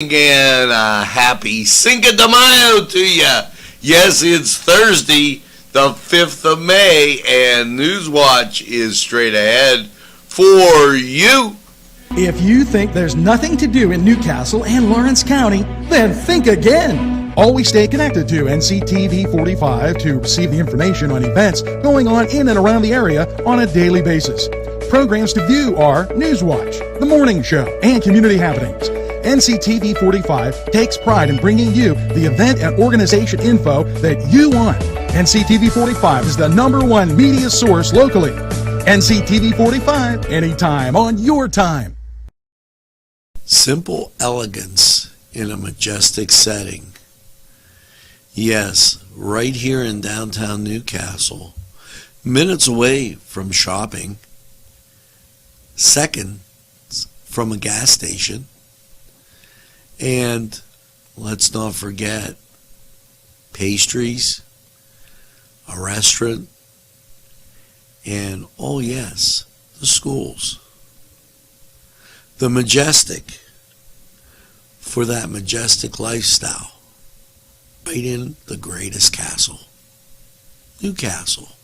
And happy Cinco de Mayo to you. Yes, it's Thursday, the 5th of May, and Newswatch is straight ahead for you. If you think there's nothing to do in Newcastle and Lawrence County, then think again. Always stay connected to Nctv45 to receive the information on events going on in and around the area on a daily basis. Programs to view are Newswatch, The Morning Show, and Community Happenings. Nctv45 takes pride in bringing you the event and organization info that you want. Nctv45 is the #1 media source locally. Nctv45, anytime on your time. Simple elegance in a majestic setting. Yes, right here in downtown Newcastle, minutes away from shopping, seconds from a gas station, and let's not forget pastries, a restaurant, and oh yes, the schools. The majestic for that majestic lifestyle, right in the greatest castle, Newcastle.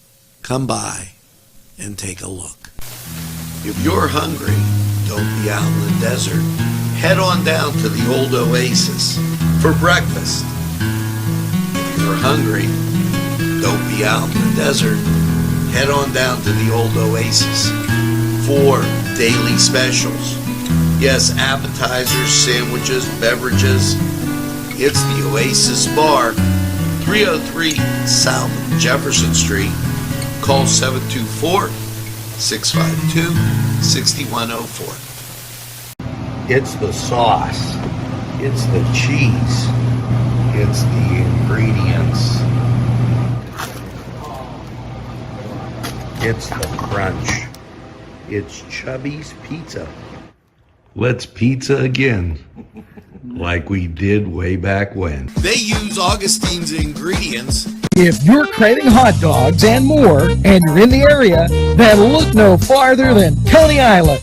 Come by and take a look. If you're hungry, don't be out in the desert. Head on down to the old Oasis for breakfast. If you're hungry, don't be out in the desert. Head on down to the old Oasis for daily specials. Yes, appetizers, sandwiches, beverages. It's the Oasis Bar, 303 South Jefferson Street. Call 724-652-6104. It's the sauce. It's the cheese. It's the ingredients. It's the crunch. It's Chubby's Pizza. Let's pizza again, like we did way back when. They use Augustine's ingredients. If you're craving hot dogs and more, and you're in the area, then look no farther than Coney Island.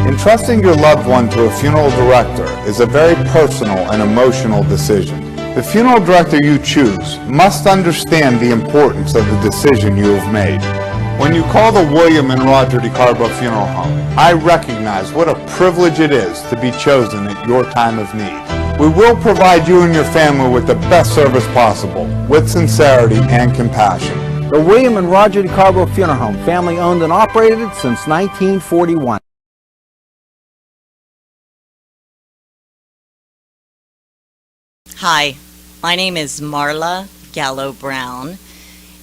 Entrusting your loved one to a funeral director is a very personal and emotional decision. The funeral director you choose must understand the importance of the decision you have made. When you call the William and Roger DeCarbo Funeral Home, I recognize what a privilege it is to be chosen at your time of need. We will provide you and your family with the best service possible, with sincerity and compassion. The William and Roger DeCarbo Funeral Home, family owned and operated since 1941. Hi, my name is Marla Gallo Brown,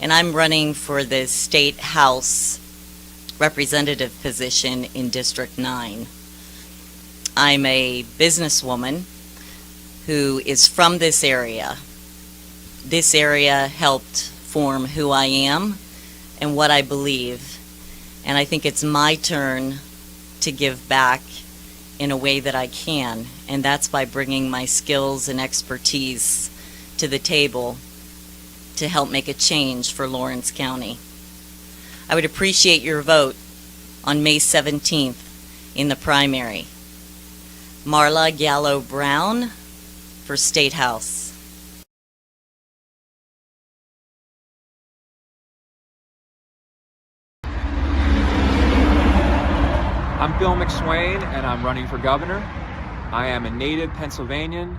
and I'm running for the State House representative position in District 9. I'm a businesswoman who is from this area. This area helped form who I am and what I believe, and I think it's my turn to give back in a way that I can, and that's by bringing my skills and expertise to the table to help make a change for Lawrence County. I would appreciate your vote on May 17th in the primary. Marla Gallo Brown for State House. I'm Bill McSwain, and I'm running for governor. I am a native Pennsylvanian.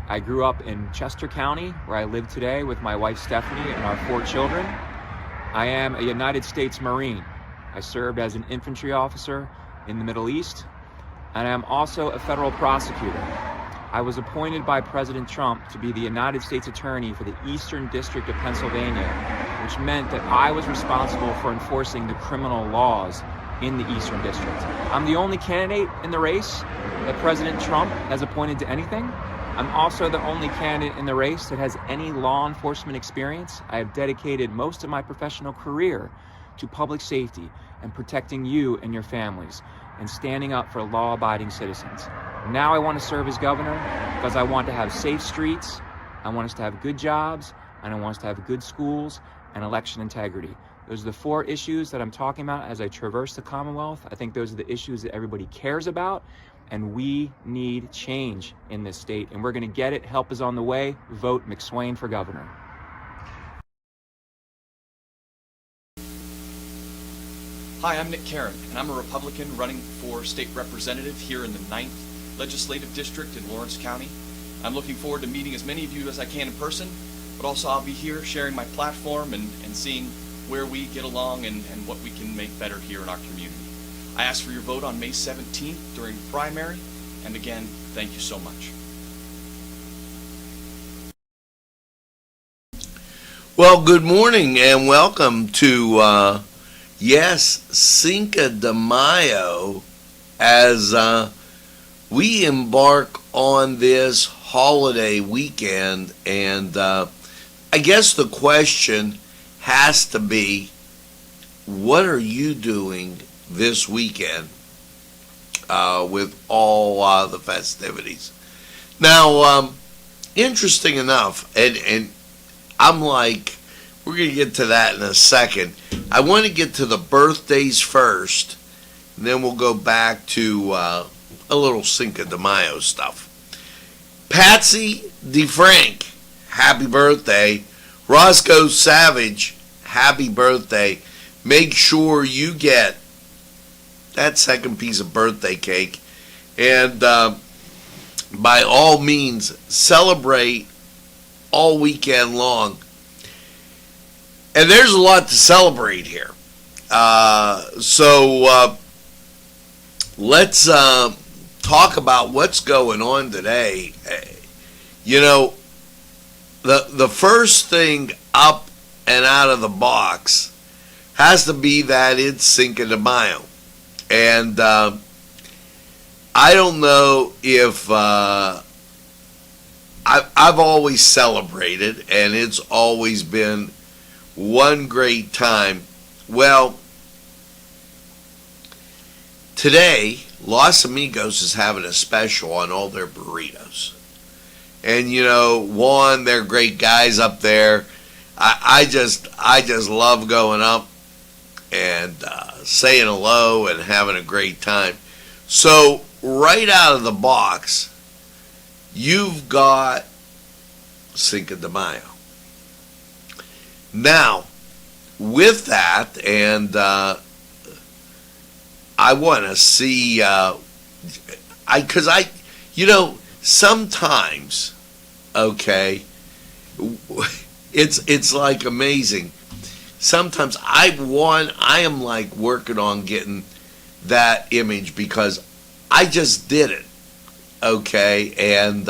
I grew up in Chester County, where I live today with my wife Stephanie and our 4 children. I am a United States Marine. I served as an infantry officer in the Middle East, and I am also a federal prosecutor. I was appointed by President Trump to be the United States Attorney for the Eastern District of Pennsylvania, which meant that I was responsible for enforcing the criminal laws in the Eastern District. I'm the only candidate in the race that President Trump has appointed to anything. I'm also the only candidate in the race that has any law enforcement experience. I have dedicated most of my professional career to public safety and protecting you and your families and standing up for law-abiding citizens. Now I want to serve as governor because I want to have safe streets, I want us to have good jobs, and I want us to have good schools and election integrity. Those are the 4 issues that I'm talking about as I traverse the Commonwealth. I think those are the issues that everybody cares about, and we need change in this state, and we're going to get it. Help is on the way. Vote McSwain for governor. Hi, I'm Nick Karen, and I'm a Republican running for state representative here in the 9th Legislative District in Lawrence County. I'm looking forward to meeting as many of you as I can in person, but also I'll be here sharing my platform and seeing where we get along and what we can make better here in our community. I ask for your vote on May 17th during the primary, and again, thank you so much. Well, good morning and welcome to Cinco de Mayo, as we embark on this holiday weekend. And I guess the question has to be, what are you doing this weekend with all the festivities? Now, interesting enough, and I'm like, we're going to get to that in a second. I want to get to the birthdays first, and then we'll go back to a little Cinco de Mayo stuff. Patsy DeFrank, happy birthday. Roscoe Savage, happy birthday. Make sure you get that second piece of birthday cake. And by all means, celebrate all weekend long. And there's a lot to celebrate here. So let's talk about what's going on today. You know, the first thing up and out of the box has to be that it's Cinco de Mayo. And I don't know if I've always celebrated, and it's always been one great time. Well, today Los Amigos is having a special on all their burritos. And you know, one, they're great guys up there. I just love going up and saying hello and having a great time. So right out of the box, you've got Cinco de Mayo. Now, with that, and I want to see, because you know, sometimes, okay, it's like amazing. Sometimes I am like working on getting that image because I just did it, okay, and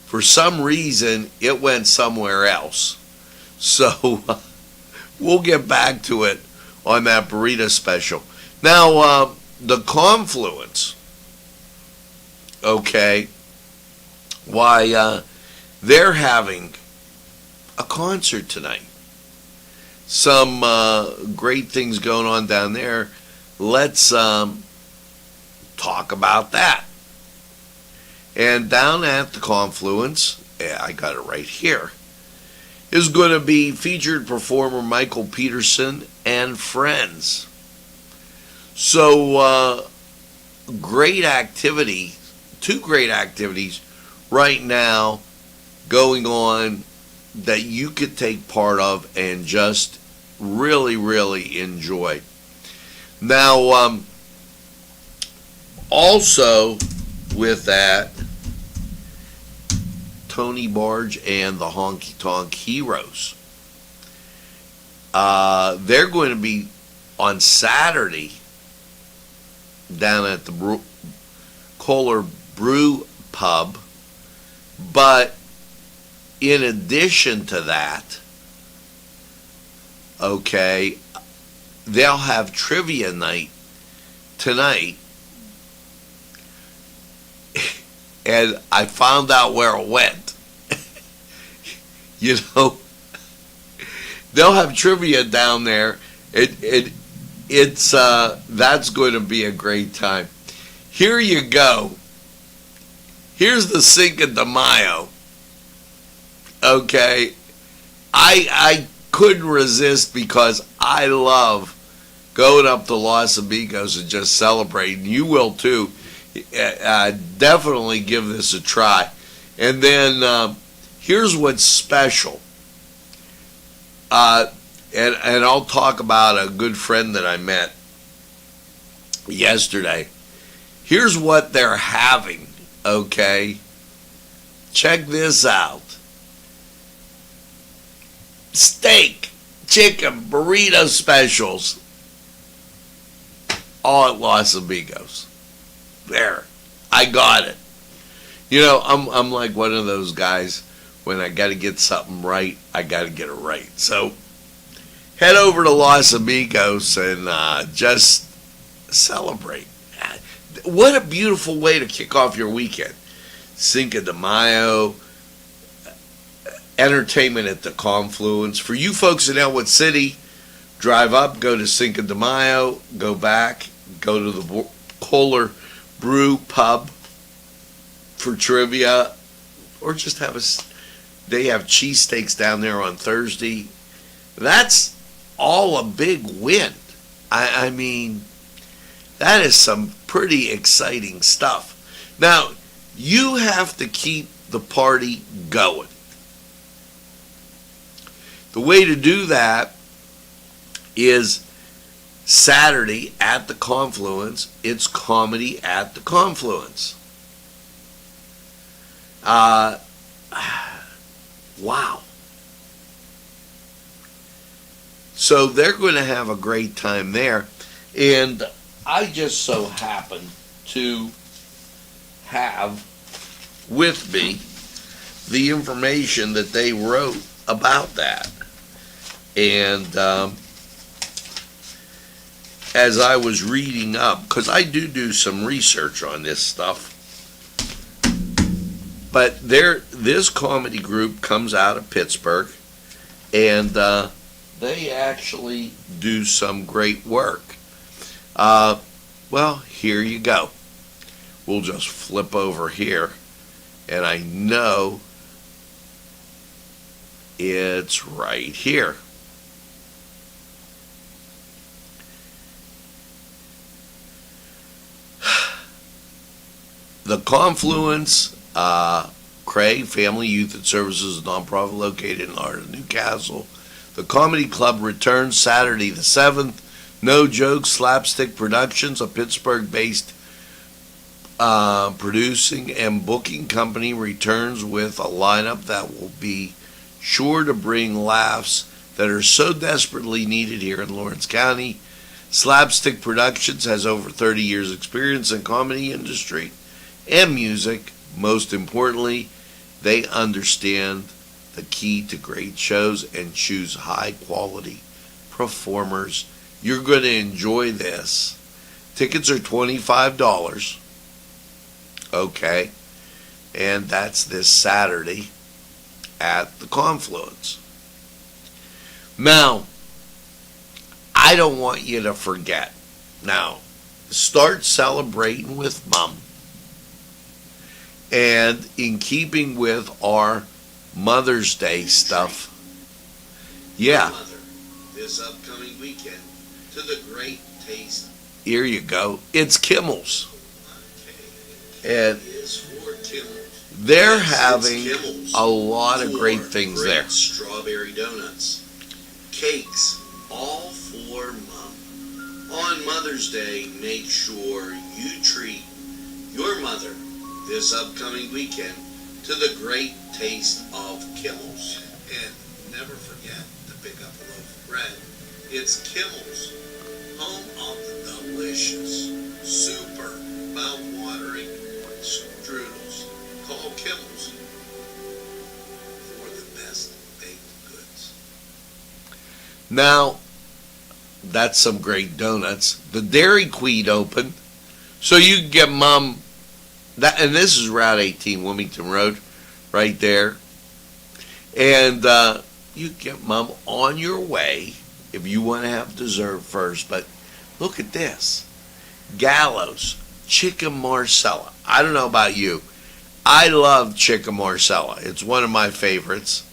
for some reason it went somewhere else. So we'll get back to it on that burrito special. Now, the Confluence, okay, why, they're having a concert tonight. Some great things going on down there. Let's talk about that. And down at the Confluence, I got it right here, is going to be featured performer Michael Peterson and friends. So, great activity, two great activities right now going on that you could take part of and just really, really enjoy. Now, also with that, Tony Barge and the Honky Tonk Heroes. They're going to be on Saturday down at the Kohler Brew Pub. But in addition to that, okay, they'll have trivia night tonight. And I found out where it went. You know, they'll have trivia down there. It's that's going to be a great time. Here you go. Here's the Cinco de Mayo. Okay, I couldn't resist because I love going up to Los Amigos and just celebrating. You will too. Definitely give this a try. And then here's what's special. And I'll talk about a good friend that I met yesterday. Here's what they're having, okay? Check this out. Steak, chicken, burrito specials. All at Los Amigos. There. I got it. You know, I'm like one of those guys, when I got to get something right, I got to get it right. So head over to Los Amigos and just celebrate. What a beautiful way to kick off your weekend. Cinco de Mayo, entertainment at the Confluence. For you folks in Elwood City, drive up, go to Cinco de Mayo, go back, go to the Kohler Brew Pub for trivia, or just they have cheesesteaks down there on Thursday. That's all a big win. I mean, that is some pretty exciting stuff. Now, you have to keep the party going. The way to do that is Saturday at the Confluence. It's Comedy at the Confluence. Wow. So they're going to have a great time there. And I just so happen to have with me the information that they wrote about that. And as I was reading up, because I do some research on this stuff, but this comedy group comes out of Pittsburgh, and they actually do some great work. Well, here you go. We'll just flip over here, and I know it's right here. The Confluence, Craig Family Youth and Services, a nonprofit located in the heart of Newcastle. The Comedy Club returns Saturday the 7th. No Joke Slapstick Productions, a Pittsburgh-based producing and booking company, returns with a lineup that will be sure to bring laughs that are so desperately needed here in Lawrence County. Slapstick Productions has over 30 years' experience in the comedy industry and music. Most importantly, they understand the key to great shows and choose high-quality performers. You're going to enjoy this. Tickets are $25. Okay. And that's this Saturday at the Confluence. Now, I don't want you to forget. Now, start celebrating with Mom. And in keeping with our Mother's Day stuff, yeah. Mother, this upcoming weekend, to the great taste. Here you go. It's Kimmel's. And they're having a lot of great things there. Strawberry donuts, cakes, all for Mom. On Mother's Day, make sure you treat your mother this upcoming weekend to the great taste of Kimmel's. And never forget to pick up a loaf of bread. It's Kimmel's, home of the delicious, super mouth-watering strudels. Call Kimmel's for the best baked goods. Now, that's some great donuts. The Dairy Queen opened, so you can get Mom. And this is Route 18, Wilmington Road, right there. And you get Mom on your way if you want to have dessert first. But look at this. Gallows, chicken marsala. I don't know about you. I love chicken marsala. It's one of my favorites.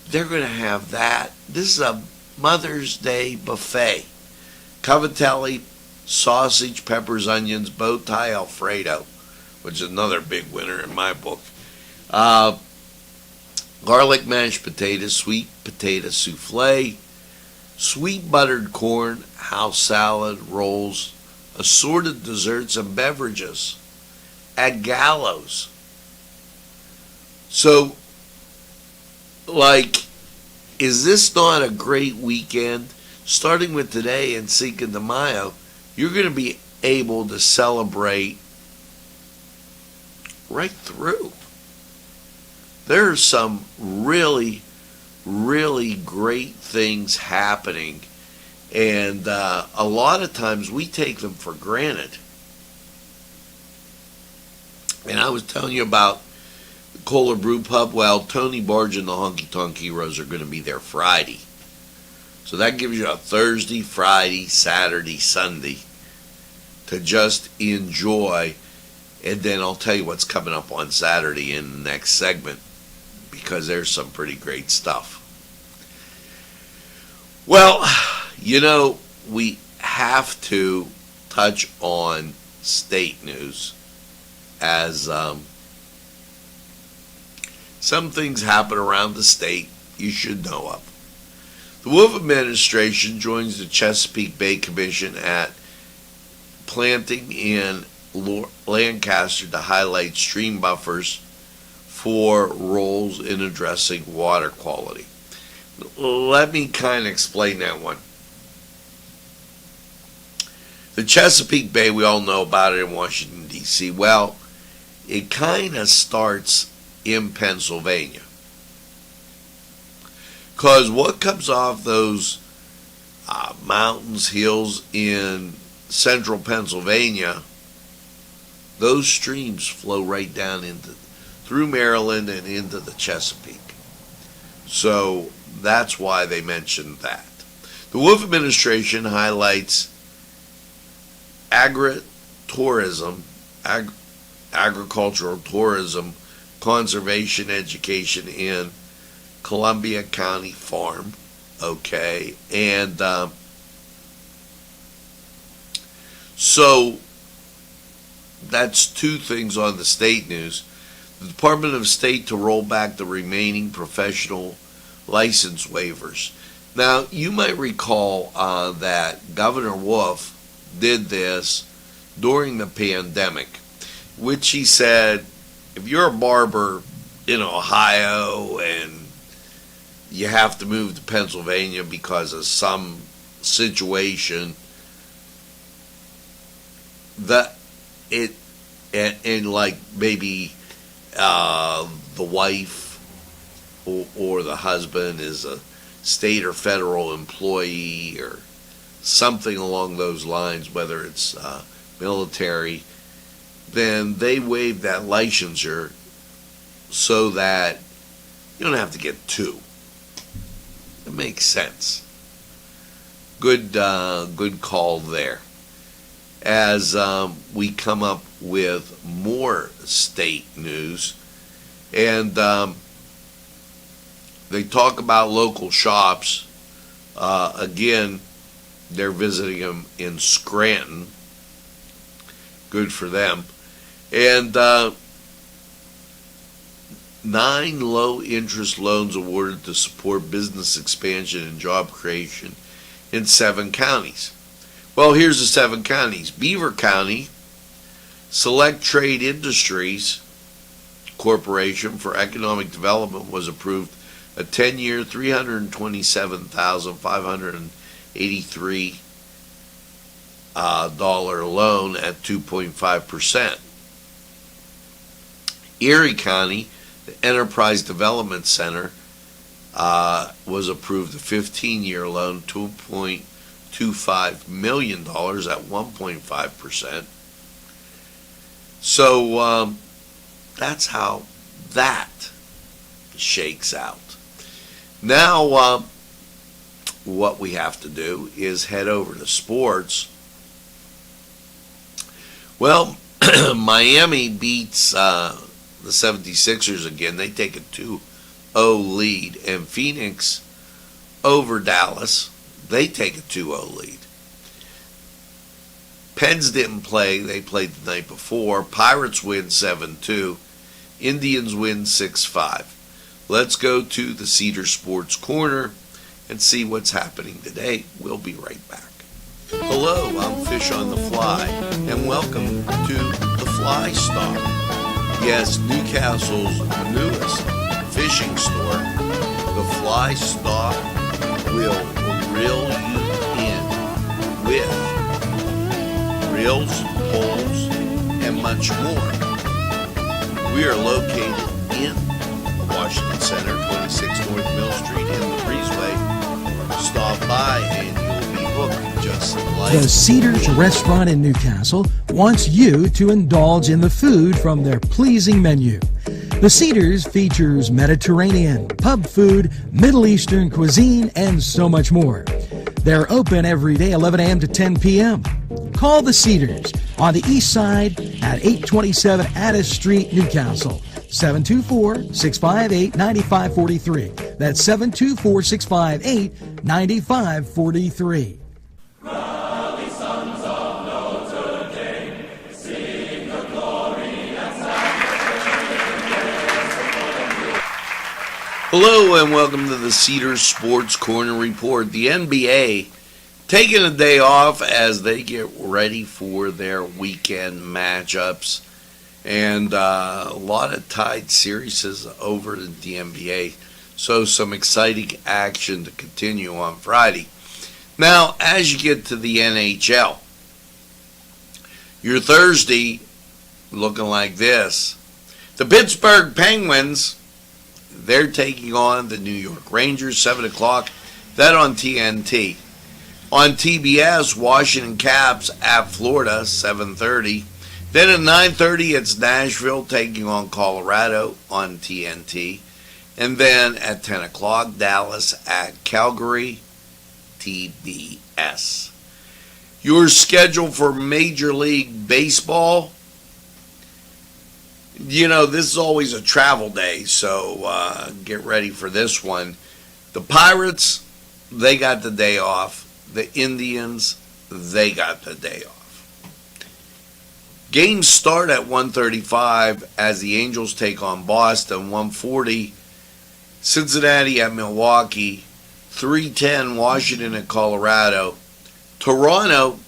They're going to have that. This is a Mother's Day buffet. Cavatelli, sausage, peppers, onions, bow tie Alfredo, which is another big winner in my book. Garlic mashed potatoes, sweet potato souffle, sweet buttered corn, house salad, rolls, assorted desserts and beverages at Gallows. So, like, is this not a great weekend? Starting with today and Cinco de Mayo, you're going to be able to celebrate right through. There are some really, really great things happening, and a lot of times we take them for granted. And I was telling you about the Kohler Brew Pub. Well, Tony Barge and the Honky Tonk Heroes are going to be there Friday. So that gives you a Thursday, Friday, Saturday, Sunday to just enjoy. And then I'll tell you what's coming up on Saturday in the next segment, because there's some pretty great stuff. Well, you know, we have to touch on state news, as some things happen around the state you should know of. The Wolf administration joins the Chesapeake Bay Commission at planting in Lancaster to highlight stream buffers for roles in addressing water quality. Let me kind of explain that one. The Chesapeake Bay, we all know about it in Washington, D.C. Well, it kind of starts in Pennsylvania. Because what comes off those mountains, hills in central Pennsylvania, those streams flow right down through Maryland and into the Chesapeake. So that's why they mentioned that. The Wolf administration highlights agritourism, agricultural tourism, conservation education in Columbia County Farm. Okay, and so that's two things on the state news. The Department of State to roll back the remaining professional license waivers. Now, you might recall that Governor Wolf did this during the pandemic, which he said, if you're a barber in Ohio and you have to move to Pennsylvania because of some situation, and like maybe the wife or the husband is a state or federal employee or something along those lines, whether it's military, then they waive that licensure so that you don't have to get two. It makes sense. Good call there. As we come up with more state news, and they talk about local shops. Again, they're visiting them in Scranton. Good for them. And 9 low-interest loans awarded to support business expansion and job creation in 7 counties. Well, here's the 7 counties. Beaver County, Select Trade Industries Corporation for Economic Development was approved a 10-year, $327,583 loan at 2.5%. Erie County, the Enterprise Development Center, was approved a 15-year loan, $2.25 million at 1.5%. So that's how that shakes out. Now, what we have to do is head over to sports. Well, Miami beats the 76ers again. They take a 2-0 lead. And Phoenix over Dallas. They take a 2-0 lead. Pens didn't play. They played the night before. Pirates win 7-2. Indians win 6-5. Let's go to the Cedar Sports Corner and see what's happening today. We'll be right back. Hello, I'm Fish on the Fly, and welcome to the Fly Stop. Yes, Newcastle's newest fishing store. The Fly Stop will reel you in with reels, poles, and much more. We are located in Washington Center, 26 North Mill Street in the Breezeway. Stop by and you'll be hooked just like The Cedars Restaurant in Newcastle wants you to indulge in the food from their pleasing menu. The Cedars features Mediterranean, pub food, Middle Eastern cuisine, and so much more. They're open every day, 11 a.m. to 10 p.m. Call the Cedars on the east side at 827 Addis Street, Newcastle. 724-658-9543. That's 724-658-9543. Hello and welcome to the Cedars Sports Corner Report. The NBA taking a day off as they get ready for their weekend matchups. And a lot of tied series over in the NBA. So some exciting action to continue on Friday. Now, as you get to the NHL, your Thursday looking like this. The Pittsburgh Penguins, they're taking on the New York Rangers, 7 o'clock. That on TNT. On TBS, Washington Caps at Florida, 7:30. Then at 9:30, it's Nashville taking on Colorado on TNT. And then at 10 o'clock, Dallas at Calgary, TBS. Your schedule for Major League Baseball, you know, this is always a travel day, so get ready for this one. The Pirates, they got the day off. The Indians, they got the day off. Games start at 1:35 as the Angels take on Boston. 1:40, Cincinnati at Milwaukee. 3:10, Washington at Colorado. Toronto,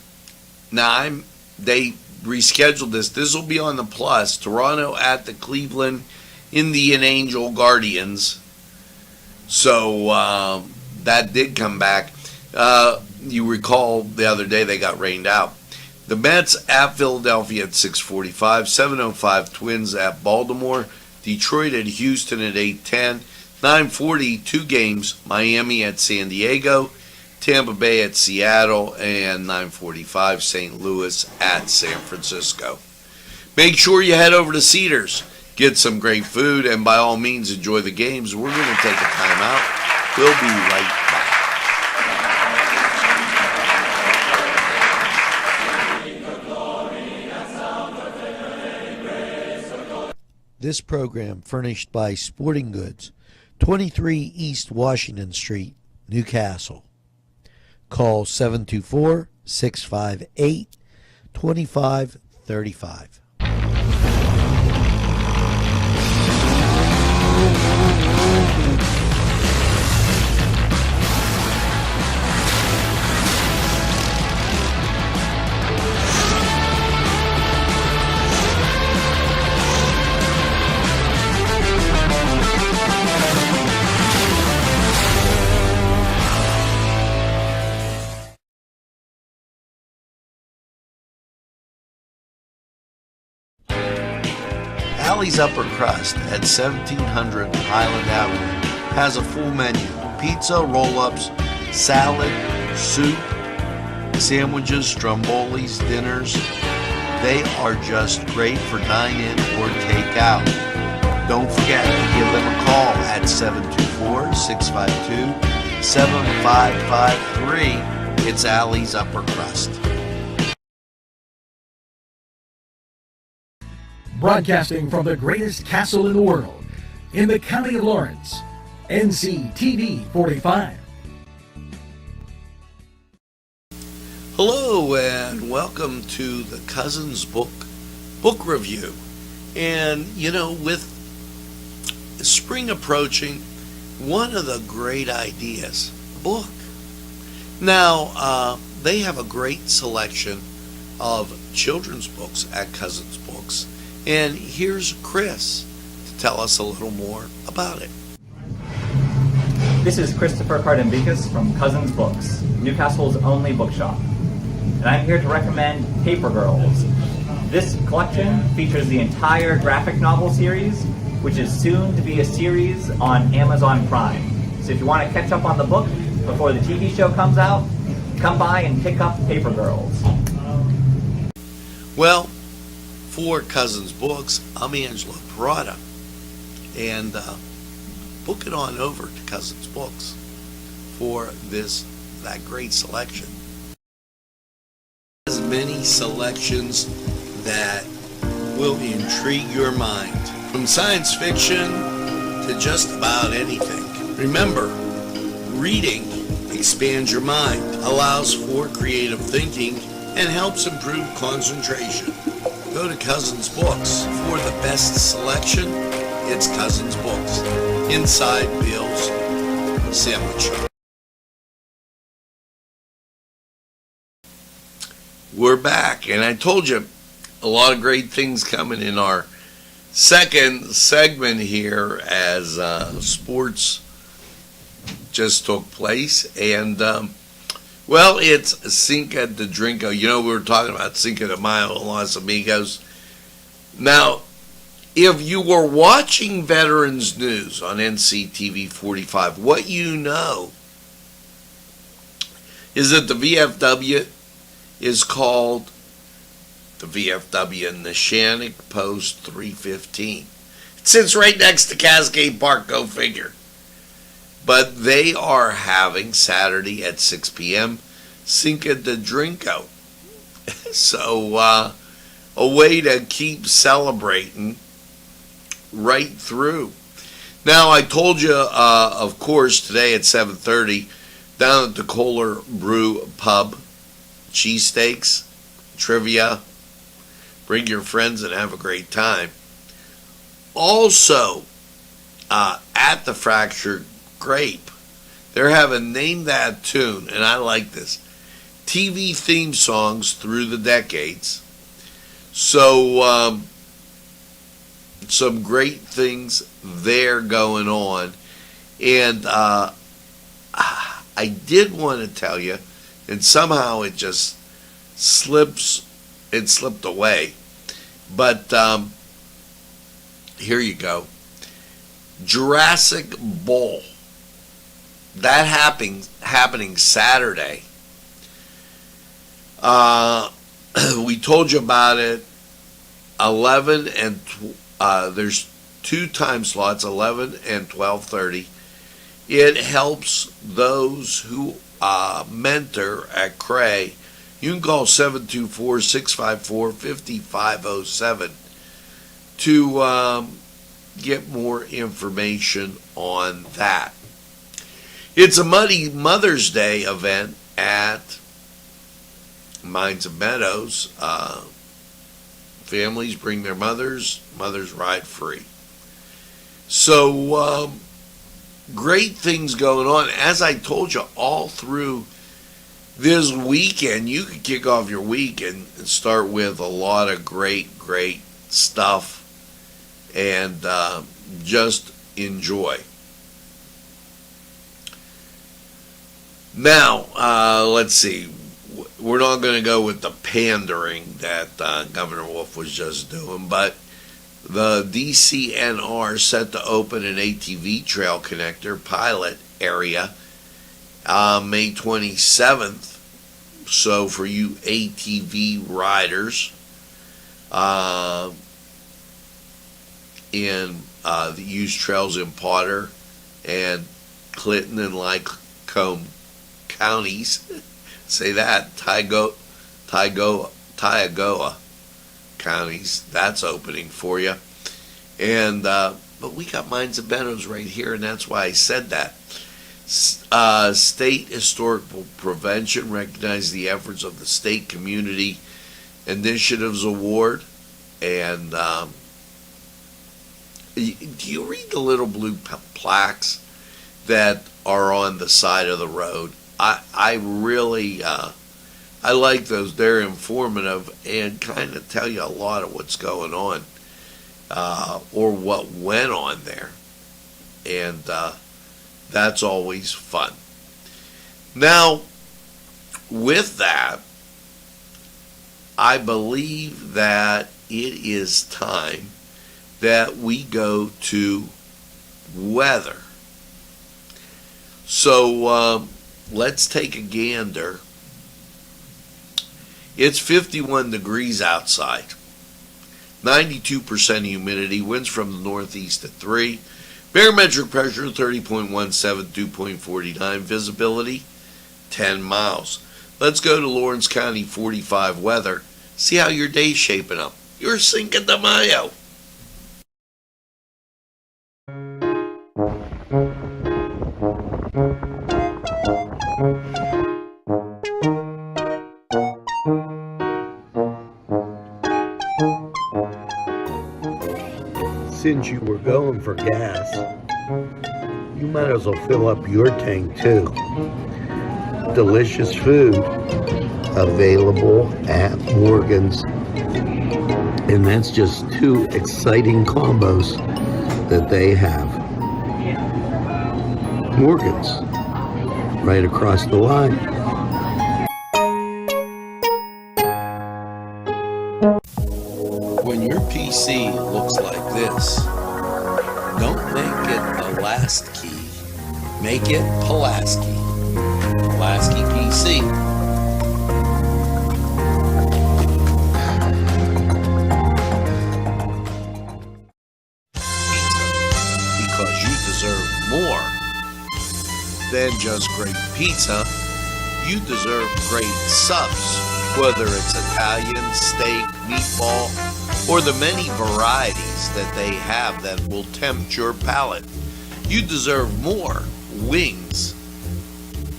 they rescheduled this. This will be on the plus. Toronto at the Cleveland Indian Angel Guardians. So that did come back. You recall the other day they got rained out. The Mets at Philadelphia at 6:45. 7:05, Twins at Baltimore. Detroit at Houston at 8:10. 9:40, two games. Miami at San Diego. Tampa Bay at Seattle. And 9:45, St. Louis at San Francisco. Make sure you head over to Cedars. Get some great food. And by all means, enjoy the games. We're going to take a time out. We'll be right back. This program furnished by Sporting Goods, 23 East Washington Street, Newcastle. Call 724-658-2535. Alley's Upper Crust at 1700 Highland Avenue has a full menu. Pizza, roll-ups, salad, soup, sandwiches, strombolis, dinners. They are just great for dine-in or take-out. Don't forget to give them a call at 724-652-7553. It's Alley's Upper Crust. Broadcasting from the greatest castle in the world, in the county of Lawrence, Nctv45. Hello Hello and welcome to the Cousins book review. And with spring approaching, one of the great ideas, a book. Now, they have a great selection of children's books at Cousins Books. And here's Chris to tell us a little more about it. This is Christopher Cardambikas from Cousins Books, Newcastle's only bookshop. And I'm here to recommend Paper Girls. This collection features the entire graphic novel series, which is soon to be a series on Amazon Prime. So if you want to catch up on the book before the TV show comes out, come by and pick up Paper Girls. Well, for Cousins Books, I'm Angelo Perrotta, and book it on over to Cousins Books for that great selection. As many selections that will intrigue your mind, from science fiction to just about anything. Remember, reading expands your mind, allows for creative thinking, and helps improve concentration. Go to Cousins Books for the best selection. It's Cousins Books, inside Bill's Sandwich Shop. We're back, and I told you a lot of great things coming in our second segment here as sports just took place. And well, it's Cinco de Drinko. We were talking about Cinco de Mayo and Los Amigos. Now, if you were watching Veterans News on Nctv45, what you know is that the VFW is called the VFW Neshannock Post 315. It sits right next to Cascade Park, go figure. But they are having Saturday at 6 p.m. Cinco de Drinko. So a way to keep celebrating right through. Now, I told you, of course, today at 7:30, down at the Kohler Brew Pub, cheesesteaks, trivia, bring your friends and have a great time. Also, at the Fractured Grape, they're having Name That Tune, and I like this, TV theme songs through the decades. So, some great things there going on. And I did want to tell you, and somehow it just slipped away. But here you go. Jurassic Bowl. That happening Saturday. We told you about it. 11 and there's two time slots, 11 and 12:30. It helps those who mentor at Cray. You can call 724-654-5507 to get more information on that. It's a Mother's Day event at Mines and Meadows. Families bring their mothers ride free. So great things going on. As I told you, all through this weekend, you could kick off your week and start with a lot of great stuff and just enjoy. Now, let's see. We're not going to go with the pandering that Governor Wolf was just doing, but the DCNR set to open an ATV trail connector pilot area May 27th. So for you ATV riders in the use trails in Potter and Clinton and Lycombe counties, say that, Tioga counties, that's opening for you. And but we got Mines and Meadows right here, and that's why I said that. State Historical Prevention recognized the efforts of the State Community Initiatives Award. And do you read the little blue plaques that are on the side of the road? I really I like those. They're informative and kind of tell you a lot of what's going on or what went on there. And that's always fun. Now, with that, I believe that it is time that we go to weather. So let's take a gander. It's 51 degrees outside, 92% humidity, winds from the northeast at 3, barometric pressure 30.17, 2.49, visibility 10 miles. Let's go to Lawrence County 45 weather, see how your day's shaping up. You're Cinco de Mayo. Since you were going for gas, you might as well fill up your tank too. Delicious food available at Morgan's. And that's just two exciting combos that they have. Morgan's, right across the line. When your PC looks like this, don't make it the last key. Make it Pulaski. Pulaski PC. Because you deserve more than just great pizza. You deserve great subs, whether it's Italian, steak, meatball, or the many varieties that they have that will tempt your palate. You deserve more wings,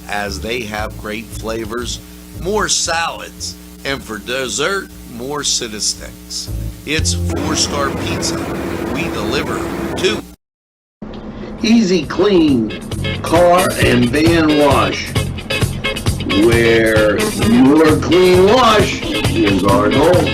as they have great flavors, more salads, and for dessert, more Citi-Sticks. It's 4-star pizza. We deliver to Easy Clean Car and Van Wash, where your clean wash is our goal.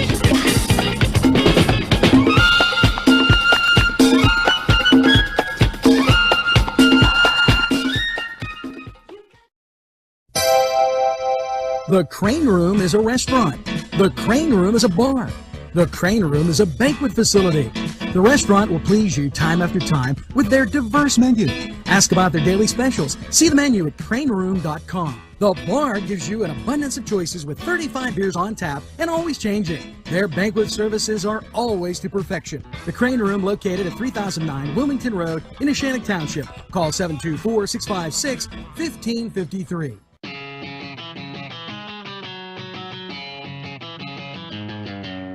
The Crane Room is a restaurant. The Crane Room is a bar. The Crane Room is a banquet facility. The restaurant will please you time after time with their diverse menu. Ask about their daily specials. See the menu at craneroom.com. The bar gives you an abundance of choices with 35 beers on tap and always changing. Their banquet services are always to perfection. The Crane Room, located at 3009 Wilmington Road in Neshannock Township. Call 724-656-1553.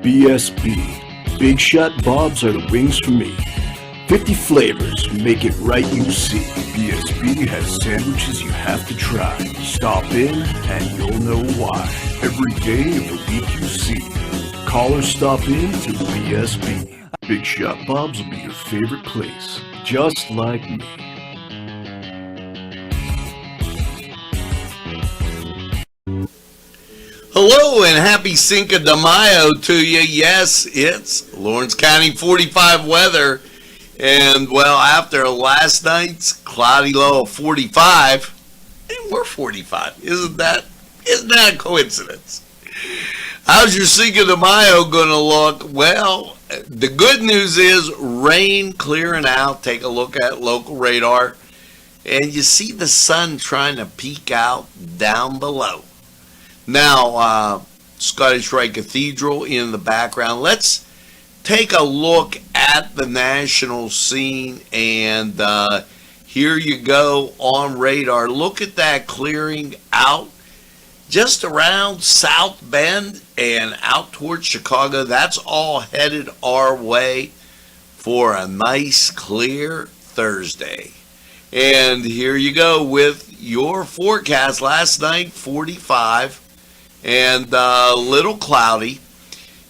BSB. Big Shot Bobs are the wings for me. 50 flavors, make it right, you see. BSB has sandwiches you have to try. Stop in and you'll know why. Every day of the week you see. Call or stop in to BSB. Big Shot Bobs will be your favorite place, just like me. hello and happy Cinco de Mayo to you. Yes, it's Lawrence County 45 weather. And, well, after last night's cloudy low of 45, and we're 45. Isn't that a coincidence? How's your Cinco de Mayo going to look? Well, the good news is rain clearing out. Take a look at local radar, and you see the sun trying to peek out down below. Now, Scottish Rite Cathedral in the background. Let's take a look at the national scene, and here you go on radar. Look at that clearing out just around South Bend and out towards Chicago. That's all headed our way for a nice clear Thursday. And here you go with your forecast. Last night, 45 and a little cloudy.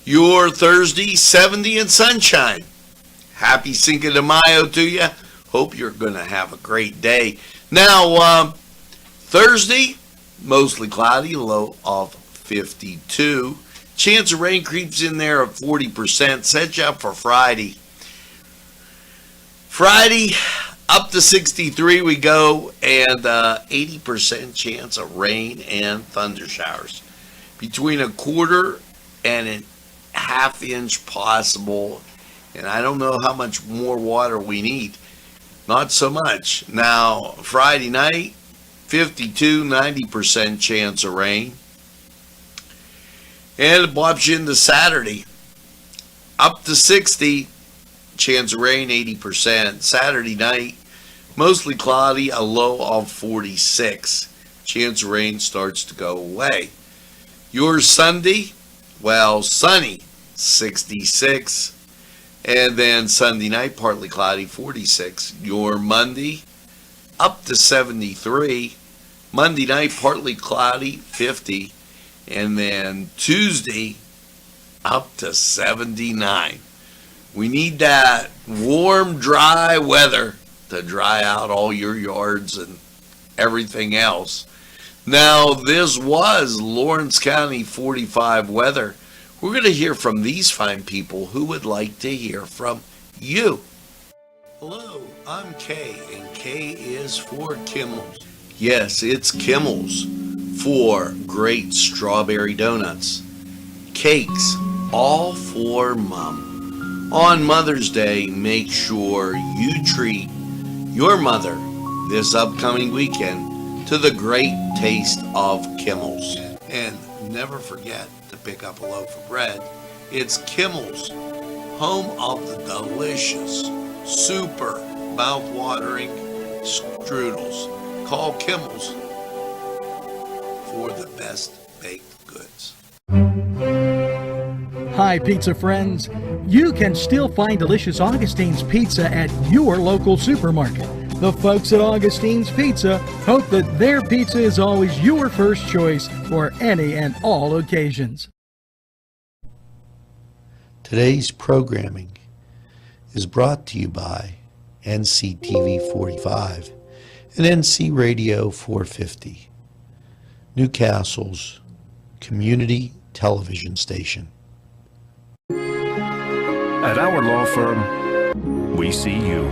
Your Thursday, 70 and sunshine. Happy Cinco de Mayo to you. Hope you're going to have a great day. Now, Thursday, mostly cloudy, low of 52. Chance of rain creeps in there at 40%. Set you up for Friday. Friday, up to 63 we go, and 80% chance of rain and thunder showers. Between a quarter and a half inch possible, and I don't know how much more water we need. Not so much. Now, Friday night, 52, 90% chance of rain. And it pops you into Saturday, up to 60, chance of rain, 80%. Saturday night, mostly cloudy, a low of 46. Chance of rain starts to go away. Your Sunday, well, sunny, 66. And then Sunday night, partly cloudy, 46. Your Monday, up to 73. Monday night, partly cloudy, 50. And then Tuesday, up to 79. We need that warm, dry weather to dry out all your yards and everything else. Now, this was Lawrence County 45 weather. We're going to hear from these fine people who would like to hear from you. Hello, I'm Kay, and K is for Kimmel's. Yes, it's Kimmel's for great strawberry donuts, cakes, all for Mom. On Mother's Day, make sure you treat your mother this upcoming weekend to the great taste of Kimmel's. And never forget to pick up a loaf of bread. It's Kimmel's, home of the delicious, super mouth-watering strudels. Call Kimmel's for the best baked goods. Hi, pizza friends. You can still find delicious Augustine's Pizza at your local supermarket. The folks at Augustine's Pizza hope that their pizza is always your first choice for any and all occasions. Today's programming is brought to you by Nctv45 and NC Radio 450, Newcastle's community television station. At our law firm, we see you.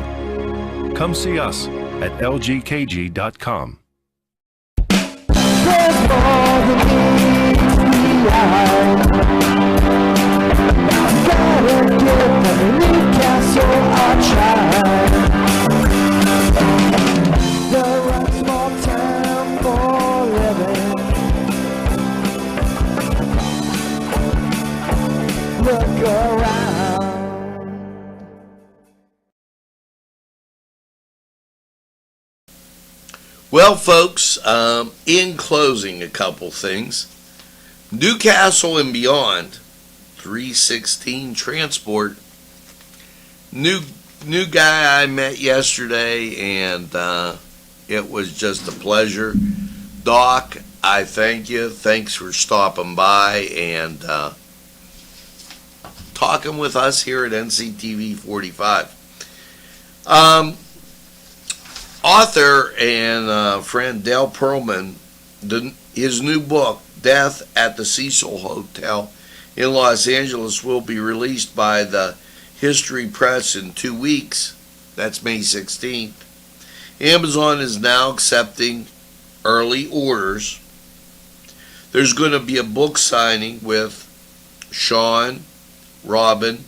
Come see us at lgkg.com. Look around. Well, folks, in closing, a couple things. Newcastle and beyond, 316 Transport. New guy I met yesterday, and it was just a pleasure. Doc, I thank you. Thanks for stopping by and talking with us here at Nctv45. Author and friend Dale Perlman, his new book, Death at the Cecil Hotel in Los Angeles, will be released by the History Press in 2 weeks. That's May 16th. Amazon is now accepting early orders. There's going to be a book signing with Sean, Robin,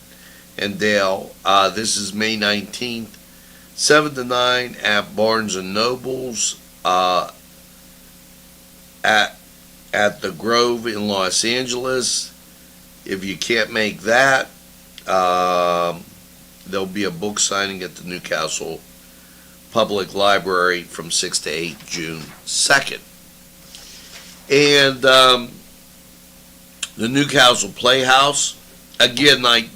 and Dale. This is May 19th. 7 to 9 at Barnes & Noble's at the Grove in Los Angeles. If you can't make that, there'll be a book signing at the Newcastle Public Library from 6 to 8 June 2nd. And the Newcastle Playhouse, again, like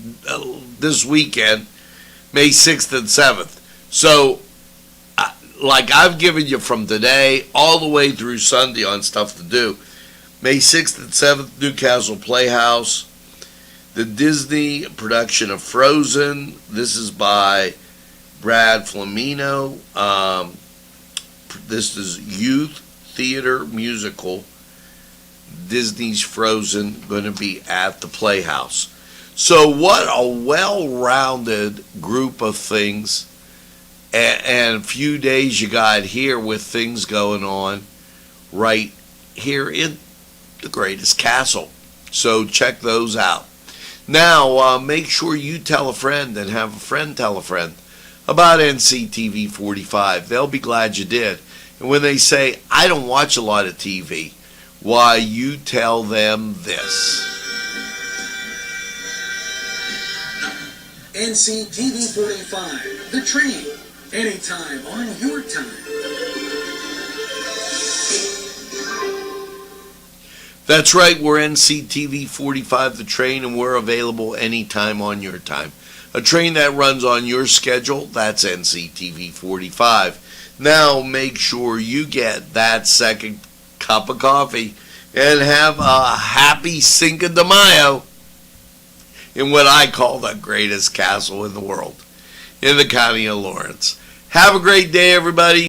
this weekend, May 6th and 7th. So, like I've given you from today all the way through Sunday on stuff to do. May 6th and 7th, Newcastle Playhouse. The Disney production of Frozen. This is by Brad Flamino. This is youth theater musical. Disney's Frozen, going to be at the Playhouse. So what a well-rounded group of things, and a few days you got here with things going on right here in the greatest castle. So check those out. Now, make sure you tell a friend and have a friend tell a friend about NCTV45. They'll be glad you did. And when they say, I don't watch a lot of TV, why, you tell them this. NCTV45, the train, anytime on your time. That's right, we're NCTV45, the train, and we're available anytime on your time. A train that runs on your schedule, that's NCTV45. Now make sure you get that second cup of coffee and have a happy Cinco de Mayo in what I call the greatest castle in the world, in the county of Lawrence. Have a great day, everybody.